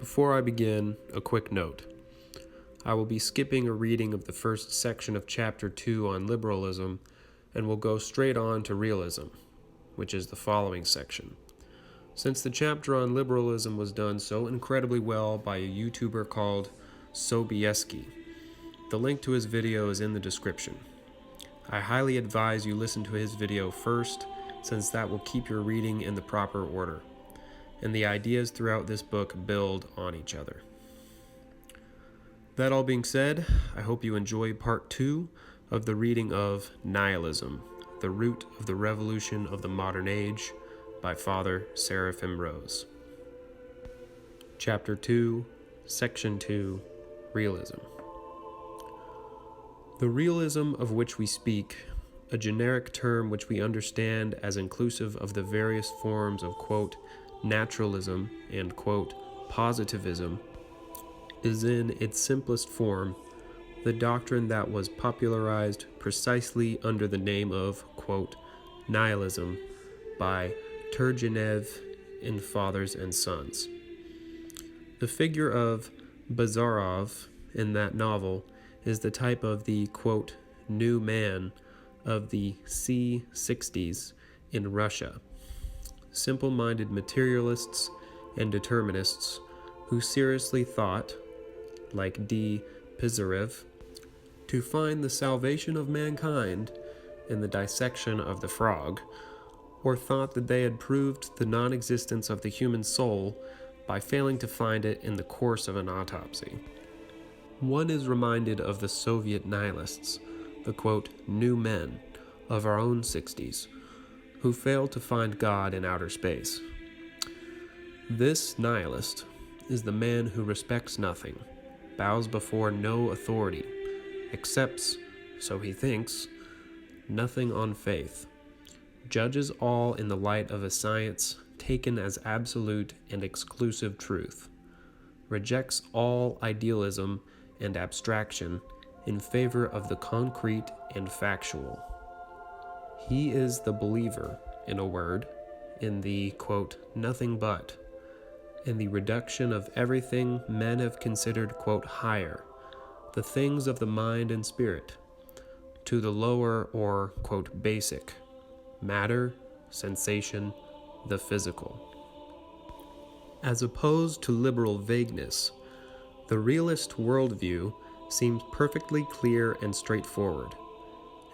Before I begin, a quick note. I will be skipping a reading of the first section of Chapter 2 on liberalism, and will go straight on to realism, which is the following section. Since the chapter on liberalism was done so incredibly well by a YouTuber called Sobieski, the link to his video is in the description. I highly advise you listen to his video first, since that will keep your reading in the proper order, and the ideas throughout this book build on each other. That all being said, I hope you enjoy part 2 of the reading of Nihilism, the Root of the Revolution of the Modern Age by Father Seraphim Rose. Chapter 2, Section 2, Realism. The realism of which we speak, a generic term which we understand as inclusive of the various forms of, quote, naturalism and, quote, positivism, is in its simplest form the doctrine that was popularized precisely under the name of, quote, nihilism by Turgenev in Fathers and Sons. The figure of Bazarov in that novel is the type of the, quote, new man of the C-60s in Russia. Simple-minded materialists and determinists who seriously thought, like D. Pisarev, to find the salvation of mankind in the dissection of the frog, or thought that they had proved the non-existence of the human soul by failing to find it in the course of an autopsy. One is reminded of the Soviet nihilists, the, quote, new men of our own 60s, who failed to find God in outer space. This nihilist is the man who respects nothing, bows before no authority, accepts, so he thinks, nothing on faith, judges all in the light of a science taken as absolute and exclusive truth, rejects all idealism and abstraction in favor of the concrete and factual. He is the believer, in a word, in the, quote, nothing but, in the reduction of everything men have considered, quote, higher, the things of the mind and spirit, to the lower or, quote, basic, matter, sensation, the physical. As opposed to liberal vagueness, the realist worldview seems perfectly clear and straightforward.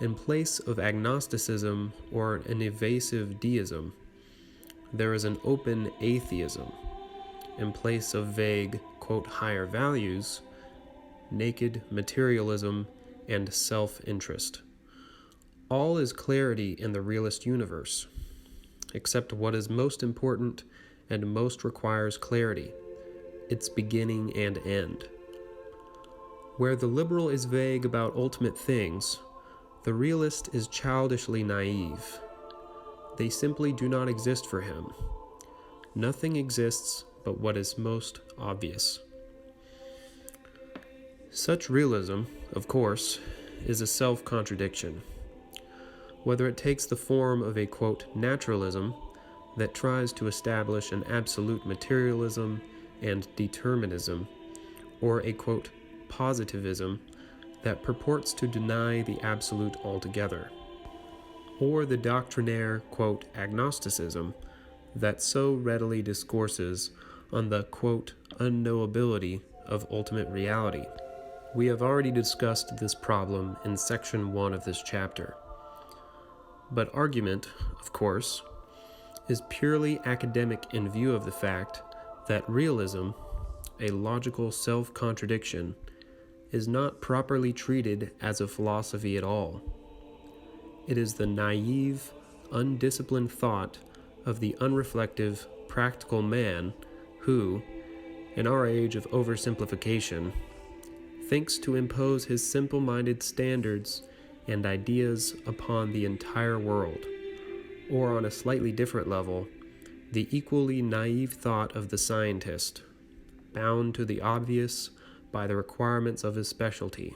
In place of agnosticism or an evasive deism, there is an open atheism. In place of vague, quote, higher values, naked materialism and self-interest. All is clarity in the realist universe, except what is most important and most requires clarity, its beginning and end. Where the liberal is vague about ultimate things, the realist is childishly naive. They simply do not exist for him. Nothing exists but what is most obvious. Such realism, of course, is a self-contradiction. Whether it takes the form of a, quote, naturalism that tries to establish an absolute materialism and determinism, or a, quote, positivism that purports to deny the absolute altogether, or the doctrinaire, quote, agnosticism that so readily discourses on the, quote, unknowability of ultimate reality. We have already discussed this problem in section 1 of this chapter. But argument, of course, is purely academic in view of the fact that realism, a logical self-contradiction, is not properly treated as a philosophy at all. It is the naive, undisciplined thought of the unreflective, practical man who, in our age of oversimplification, thinks to impose his simple-minded standards and ideas upon the entire world, or on a slightly different level, the equally naive thought of the scientist, bound to the obvious by the requirements of his specialty,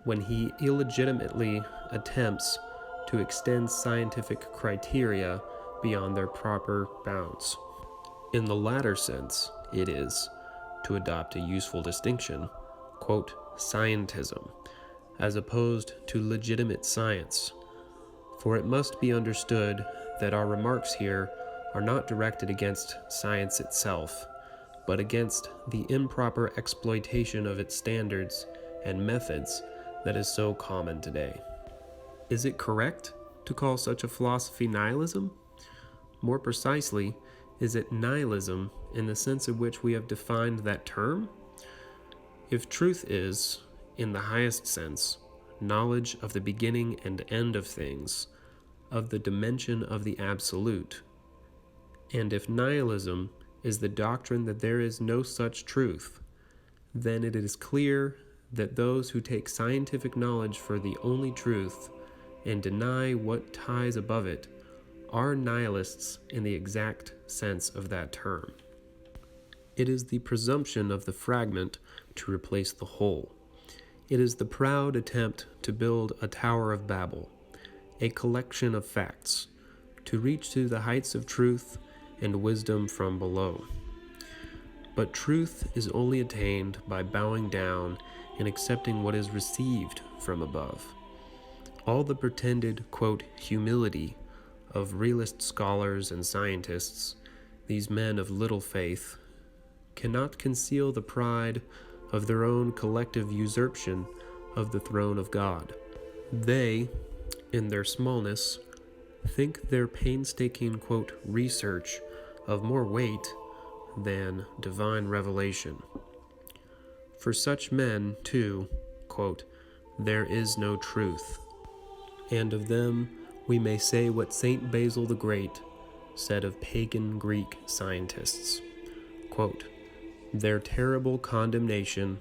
when he illegitimately attempts to extend scientific criteria beyond their proper bounds. In the latter sense, it is, to adopt a useful distinction, quote, scientism, as opposed to legitimate science. For it must be understood that our remarks here are not directed against science itself, but against the improper exploitation of its standards and methods that is so common today. Is it correct to call such a philosophy nihilism? More precisely, is it nihilism in the sense in which we have defined that term? If truth is, in the highest sense, knowledge of the beginning and end of things, of the dimension of the absolute, and if nihilism is the doctrine that there is no such truth, then it is clear that those who take scientific knowledge for the only truth and deny what ties above it are nihilists in the exact sense of that term. It is the presumption of the fragment to replace the whole. It is the proud attempt to build a Tower of Babel, a collection of facts, to reach to the heights of truth and wisdom from below. But truth is only attained by bowing down and accepting what is received from above. All the pretended, quote, humility of realist scholars and scientists, these men of little faith, cannot conceal the pride of their own collective usurpation of the throne of God. They, in their smallness, think their painstaking, quote, research of more weight than divine revelation. For such men, too, quote, there is no truth. And of them we may say what Saint Basil the Great said of pagan Greek scientists, quote, their terrible condemnation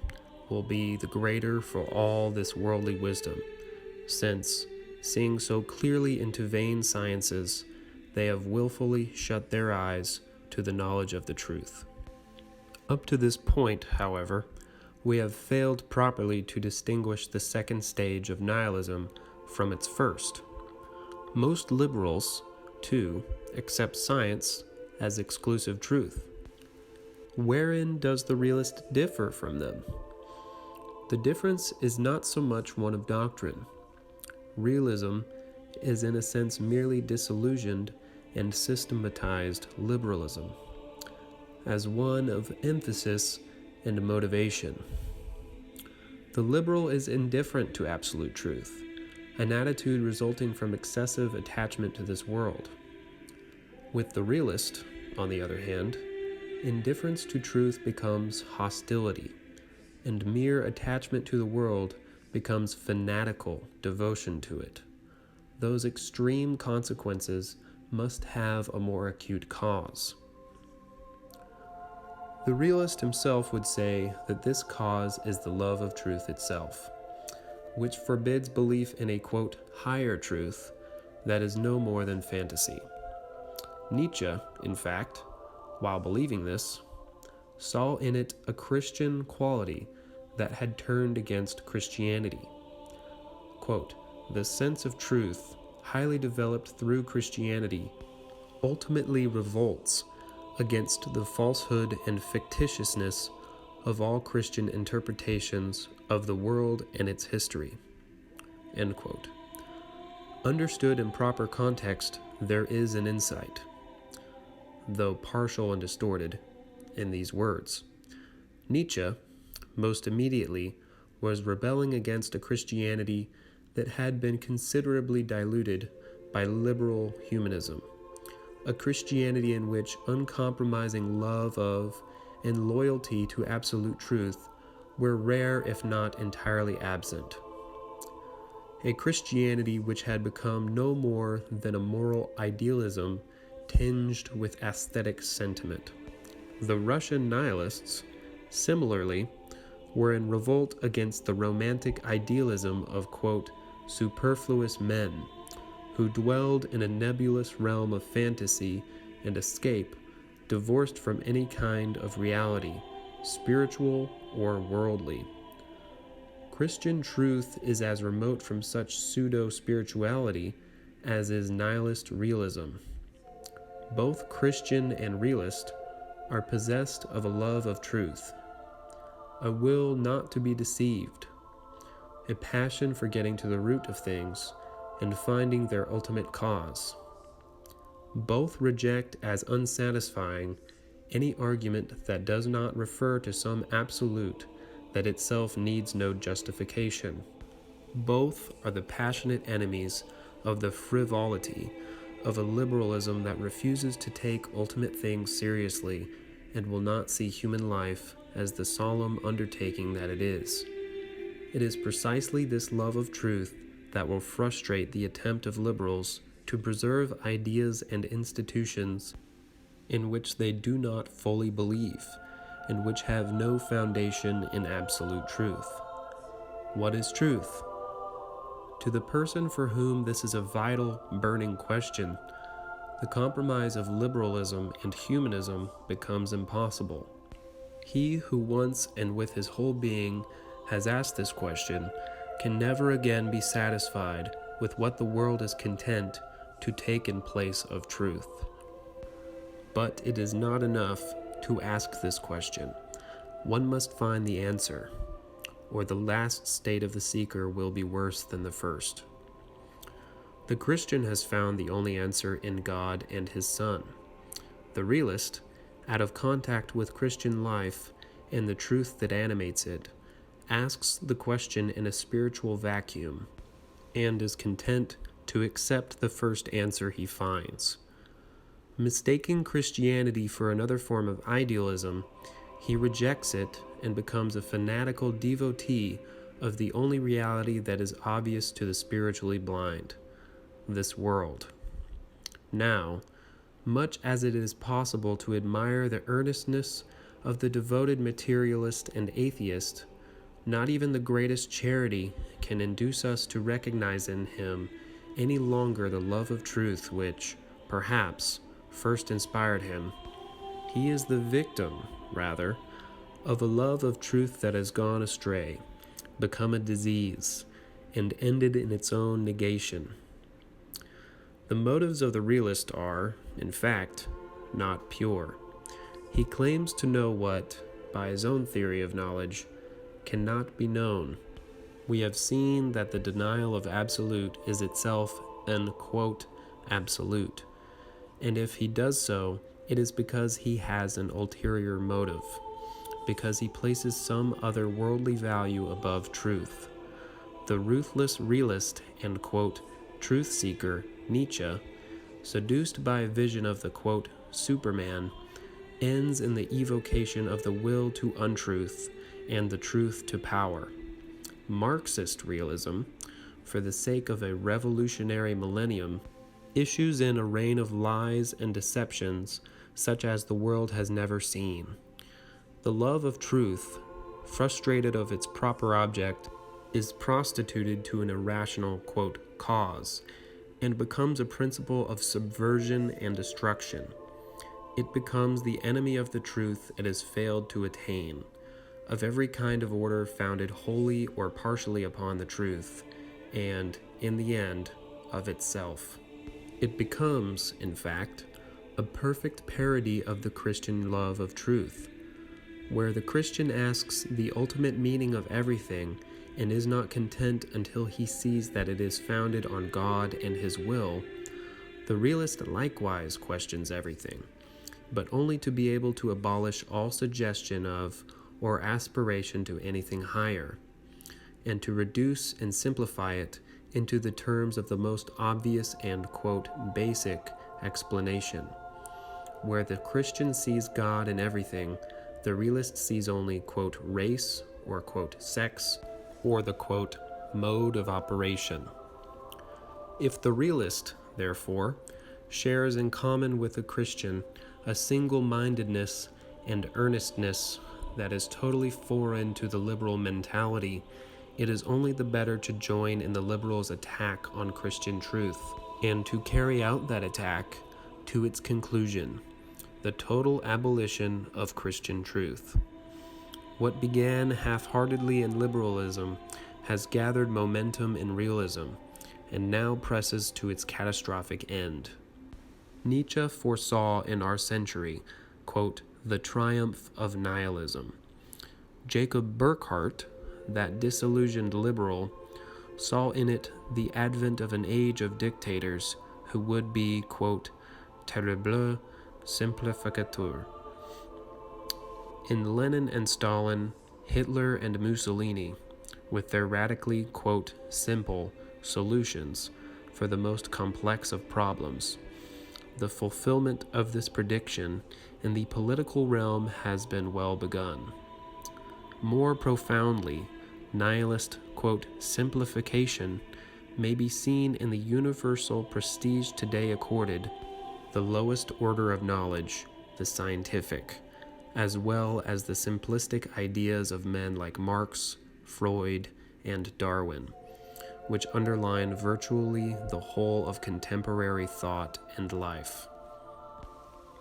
will be the greater for all this worldly wisdom, since, seeing so clearly into vain sciences, they have willfully shut their eyes to the knowledge of the truth. Up to this point, however, we have failed properly to distinguish the second stage of nihilism from its first. Most liberals, too, accept science as exclusive truth. Wherein does the realist differ from them? The difference is not so much one of doctrine. Realism is in a sense merely disillusioned and systematized liberalism, as one of emphasis and motivation. The liberal is indifferent to absolute truth, an attitude resulting from excessive attachment to this world. With the realist, on the other hand, indifference to truth becomes hostility, and mere attachment to the world becomes fanatical devotion to it. Those extreme consequences must have a more acute cause. The realist himself would say that this cause is the love of truth itself, which forbids belief in a, quote, higher truth that is no more than fantasy. Nietzsche, in fact, while believing this, saw in it a Christian quality that had turned against Christianity. Quote, the sense of truth, highly developed through Christianity, ultimately revolts against the falsehood and fictitiousness of all Christian interpretations of the world and its history. End quote. Understood in proper context, there is an insight, though partial and distorted, in these words. Nietzsche, most immediately, was rebelling against a Christianity that had been considerably diluted by liberal humanism, a Christianity in which uncompromising love of and loyalty to absolute truth were rare if not entirely absent. A Christianity which had become no more than a moral idealism tinged with aesthetic sentiment. The Russian nihilists, similarly, were in revolt against the romantic idealism of, quote, superfluous men, who dwelled in a nebulous realm of fantasy and escape, divorced from any kind of reality, spiritual or worldly. Christian truth is as remote from such pseudo-spirituality as is nihilist realism. Both Christian and realist are possessed of a love of truth, a will not to be deceived, a passion for getting to the root of things and finding their ultimate cause. Both reject as unsatisfying any argument that does not refer to some absolute that itself needs no justification. Both are the passionate enemies of the frivolity of a liberalism that refuses to take ultimate things seriously and will not see human life as the solemn undertaking that it is. It is precisely this love of truth that will frustrate the attempt of liberals to preserve ideas and institutions in which they do not fully believe, and which have no foundation in absolute truth. What is truth? To the person for whom this is a vital, burning question, the compromise of liberalism and humanism becomes impossible. He who once and with his whole being has asked this question can never again be satisfied with what the world is content to take in place of truth. But it is not enough to ask this question. One must find the answer, or the last state of the seeker will be worse than the first. The Christian has found the only answer in God and his Son. The realist, out of contact with Christian life and the truth that animates it, asks the question in a spiritual vacuum, and is content to accept the first answer he finds. Mistaking Christianity for another form of idealism, he rejects it and becomes a fanatical devotee of the only reality that is obvious to the spiritually blind, this world. Now, much as it is possible to admire the earnestness of the devoted materialist and atheist, not even the greatest charity can induce us to recognize in him any longer the love of truth which, perhaps, first inspired him. He is the victim, rather, of a love of truth that has gone astray, become a disease, and ended in its own negation. The motives of the realist are, in fact, not pure. He claims to know what, by his own theory of knowledge, cannot be known. We have seen that the denial of absolute is itself an, quote, absolute. And if he does so, it is because he has an ulterior motive, because he places some other worldly value above truth. The ruthless realist and, quote, truth-seeker, Nietzsche, seduced by a vision of the, quote, Superman, ends in the evocation of the will to untruth and the truth to power. Marxist realism, for the sake of a revolutionary millennium, issues in a reign of lies and deceptions such as the world has never seen. The love of truth, frustrated of its proper object, is prostituted to an irrational, quote, cause, and becomes a principle of subversion and destruction. It becomes the enemy of the truth it has failed to attain, of every kind of order founded wholly or partially upon the truth, and, in the end, of itself. It becomes, in fact, a perfect parody of the Christian love of truth, where the Christian asks the ultimate meaning of everything and is not content until he sees that it is founded on God and his will. The realist likewise questions everything, but only to be able to abolish all suggestion of or aspiration to anything higher, and to reduce and simplify it into the terms of the most obvious and, quote, basic explanation. Where the Christian sees God in everything, the realist sees only, quote, race or, quote, sex, or the, quote, mode of operation. If the realist, therefore, shares in common with the Christian a single-mindedness and earnestness that is totally foreign to the liberal mentality, it is only the better to join in the liberals' attack on Christian truth, and to carry out that attack to its conclusion, the total abolition of Christian truth. What began half-heartedly in liberalism has gathered momentum in realism, and now presses to its catastrophic end. Nietzsche foresaw in our century, quote, the triumph of nihilism. Jacob Burckhardt, that disillusioned liberal, saw in it the advent of an age of dictators who would be, quote, terrible simplificateurs. In Lenin and Stalin, Hitler and Mussolini, with their radically, quote, simple solutions for the most complex of problems, the fulfillment of this prediction in the political realm has been well begun. More profoundly, nihilist, quote, simplification may be seen in the universal prestige today accorded the lowest order of knowledge, the scientific, as well as the simplistic ideas of men like Marx, Freud, and Darwin, which underline virtually the whole of contemporary thought and life.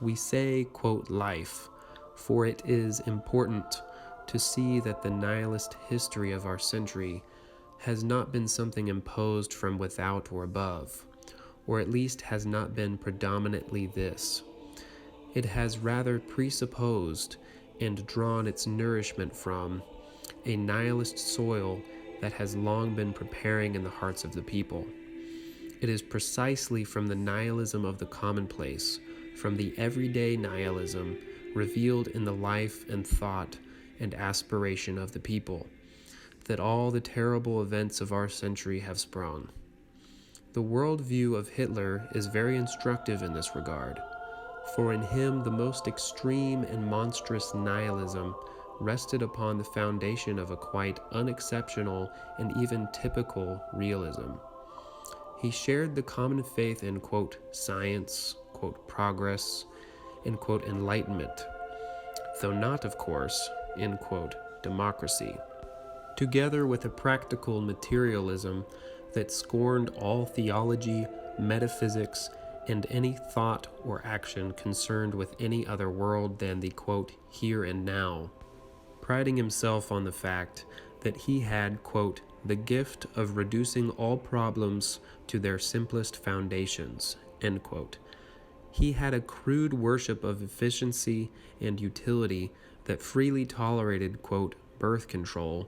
We say, quote, life, for it is important to see that the nihilist history of our century has not been something imposed from without or above, or at least has not been predominantly this. It has rather presupposed and drawn its nourishment from a nihilist soil that has long been preparing in the hearts of the people. It is precisely from the nihilism of the commonplace, from the everyday nihilism revealed in the life and thought and aspiration of the people, that all the terrible events of our century have sprung. The worldview of Hitler is very instructive in this regard, for in him the most extreme and monstrous nihilism rested upon the foundation of a quite unexceptional and even typical realism. He shared the common faith in, quote, science, quote, progress, and, quote, enlightenment, though not, of course, in, quote, democracy, together with a practical materialism that scorned all theology, metaphysics, and any thought or action concerned with any other world than the, quote, here and now, priding himself on the fact that he had, quote, the gift of reducing all problems to their simplest foundations, end quote. He had a crude worship of efficiency and utility that freely tolerated, quote, birth control,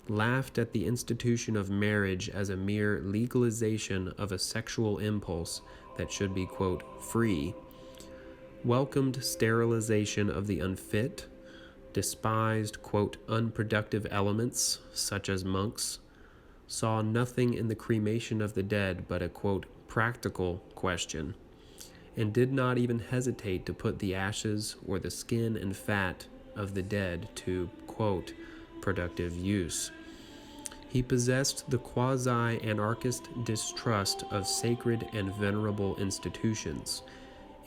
laughed at the institution of marriage as a mere legalization of a sexual impulse that should be, quote, free, welcomed sterilization of the unfit, despised, quote, unproductive elements, such as monks, saw nothing in the cremation of the dead but a, quote, practical question, and did not even hesitate to put the ashes or the skin and fat of the dead to, quote, productive use. He possessed the quasi-anarchist distrust of sacred and venerable institutions,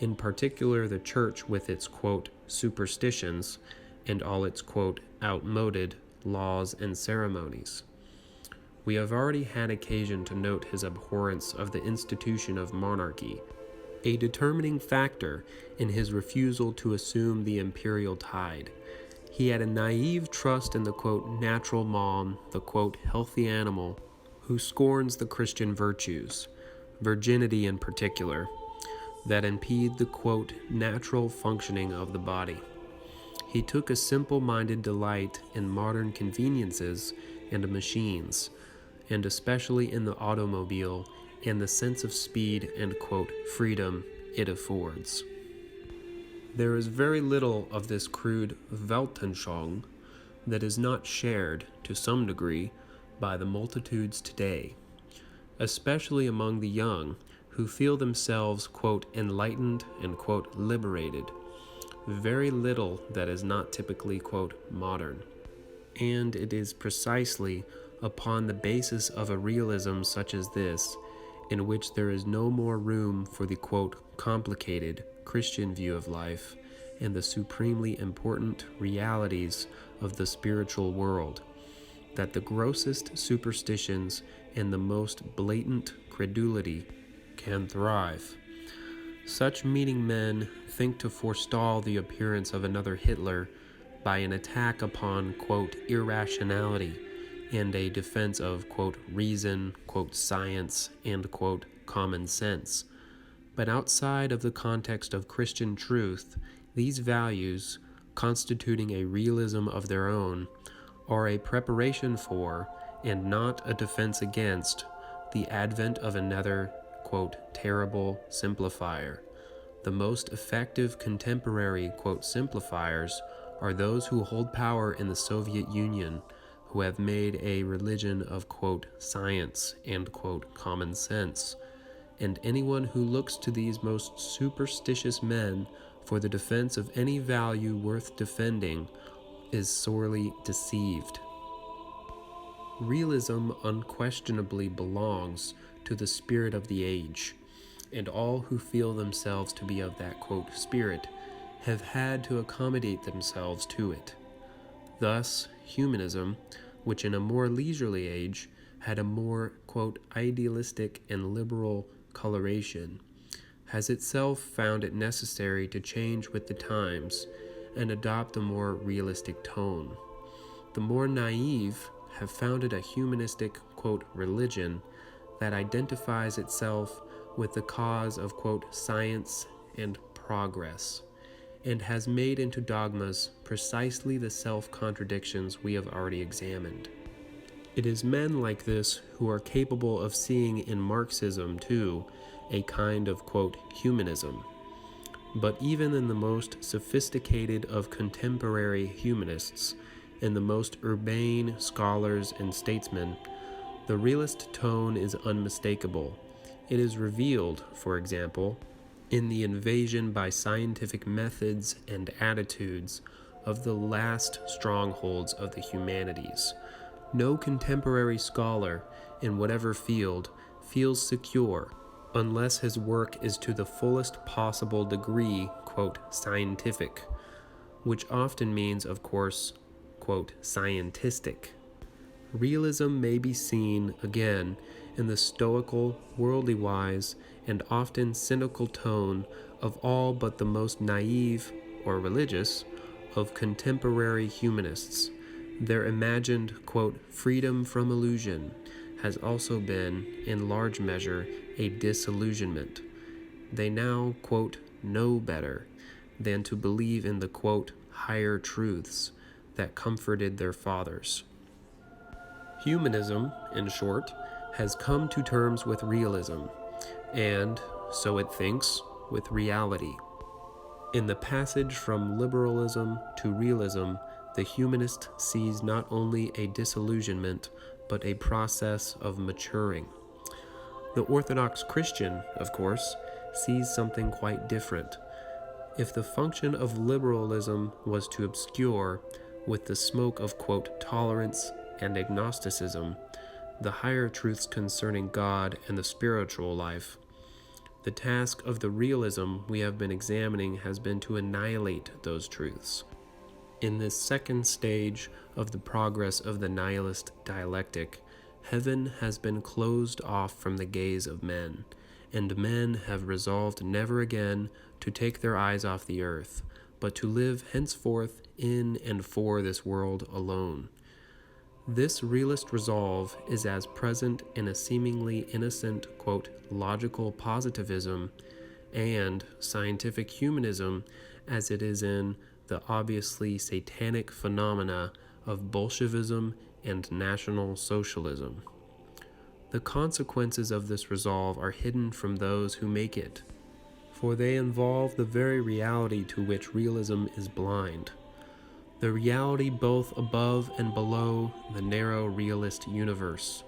in particular the church with its, quote, superstitions and all its, quote, outmoded laws and ceremonies. We have already had occasion to note his abhorrence of the institution of monarchy, a determining factor in his refusal to assume the imperial tide. He had a naive trust in the, quote, natural man, the, quote, healthy animal, who scorns the Christian virtues, virginity in particular, that impede the, quote, natural functioning of the body. He took a simple-minded delight in modern conveniences and machines, and especially in the automobile and the sense of speed and, quote, freedom it affords. There is very little of this crude Weltanschauung that is not shared, to some degree, by the multitudes today, especially among the young, who feel themselves, quote, enlightened and, quote, liberated. Very little that is not typically, quote, modern. And it is precisely upon the basis of a realism such as this, in which there is no more room for the, quote, complicated Christian view of life and the supremely important realities of the spiritual world, that the grossest superstitions and the most blatant credulity can thrive. Such meaning men think to forestall the appearance of another Hitler by an attack upon, quote, irrationality and a defense of, quote, reason, quote, science, and, quote, common sense. But outside of the context of Christian truth, these values, constituting a realism of their own, are a preparation for, and not a defense against, the advent of another, quote, terrible simplifier. The most effective contemporary, quote, simplifiers are those who hold power in the Soviet Union, who have made a religion of, quote, science and, quote, common sense. And anyone who looks to these most superstitious men for the defense of any value worth defending is sorely deceived. Realism unquestionably belongs to the spirit of the age, and all who feel themselves to be of that, quote, spirit have had to accommodate themselves to it. Thus, humanism, which in a more leisurely age had a more, quote, idealistic and liberal coloration, has itself found it necessary to change with the times and adopt a more realistic tone. The more naive have founded a humanistic, quote, religion that identifies itself with the cause of, quote, science and progress, and has made into dogmas precisely the self-contradictions we have already examined. It is men like this who are capable of seeing in Marxism, too, a kind of, quote, humanism. But even in the most sophisticated of contemporary humanists, and the most urbane scholars and statesmen, the realist tone is unmistakable. It is revealed, for example, in the invasion by scientific methods and attitudes of the last strongholds of the humanities. No contemporary scholar, in whatever field, feels secure unless his work is to the fullest possible degree, quote, scientific, which often means, of course, quote, scientistic. Realism may be seen, again, in the stoical, worldly-wise, and often cynical tone of all but the most naive, or religious, of contemporary humanists. Their imagined, quote, freedom from illusion has also been, in large measure, a disillusionment. They now, quote, know better than to believe in the, quote, higher truths that comforted their fathers. Humanism, in short, has come to terms with realism, and, so it thinks, with reality. In the passage from liberalism to realism, the humanist sees not only a disillusionment, but a process of maturing. The Orthodox Christian, of course, sees something quite different. If the function of liberalism was to obscure, with the smoke of, quote, tolerance and agnosticism, the higher truths concerning God and the spiritual life, the task of the realism we have been examining has been to annihilate those truths. In this second stage of the progress of the nihilist dialectic, heaven has been closed off from the gaze of men, and men have resolved never again to take their eyes off the earth, but to live henceforth in and for this world alone. This realist resolve is as present in a seemingly innocent, quote, logical positivism and scientific humanism as it is in the obviously satanic phenomena of Bolshevism and National Socialism. The consequences of this resolve are hidden from those who make it, for they involve the very reality to which realism is blind, the reality both above and below the narrow realist universe.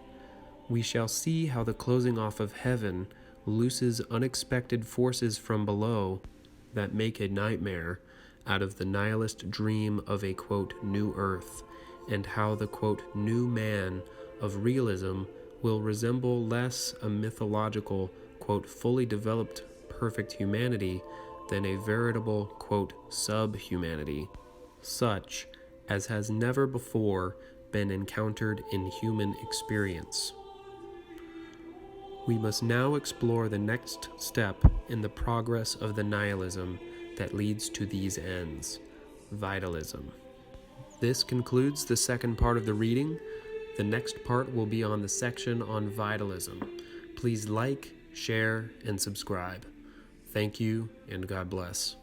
We shall see how the closing off of heaven looses unexpected forces from below that make a nightmare out of the nihilist dream of a, quote, new earth, and how the, quote, new man of realism will resemble less a mythological, quote, fully developed perfect humanity than a veritable, quote, sub-humanity, such as has never before been encountered in human experience. We must now explore the next step in the progress of the nihilism that leads to these ends, vitalism. This concludes the second part of the reading. The next part will be on the section on vitalism. Please like, share, and subscribe. Thank you, and God bless.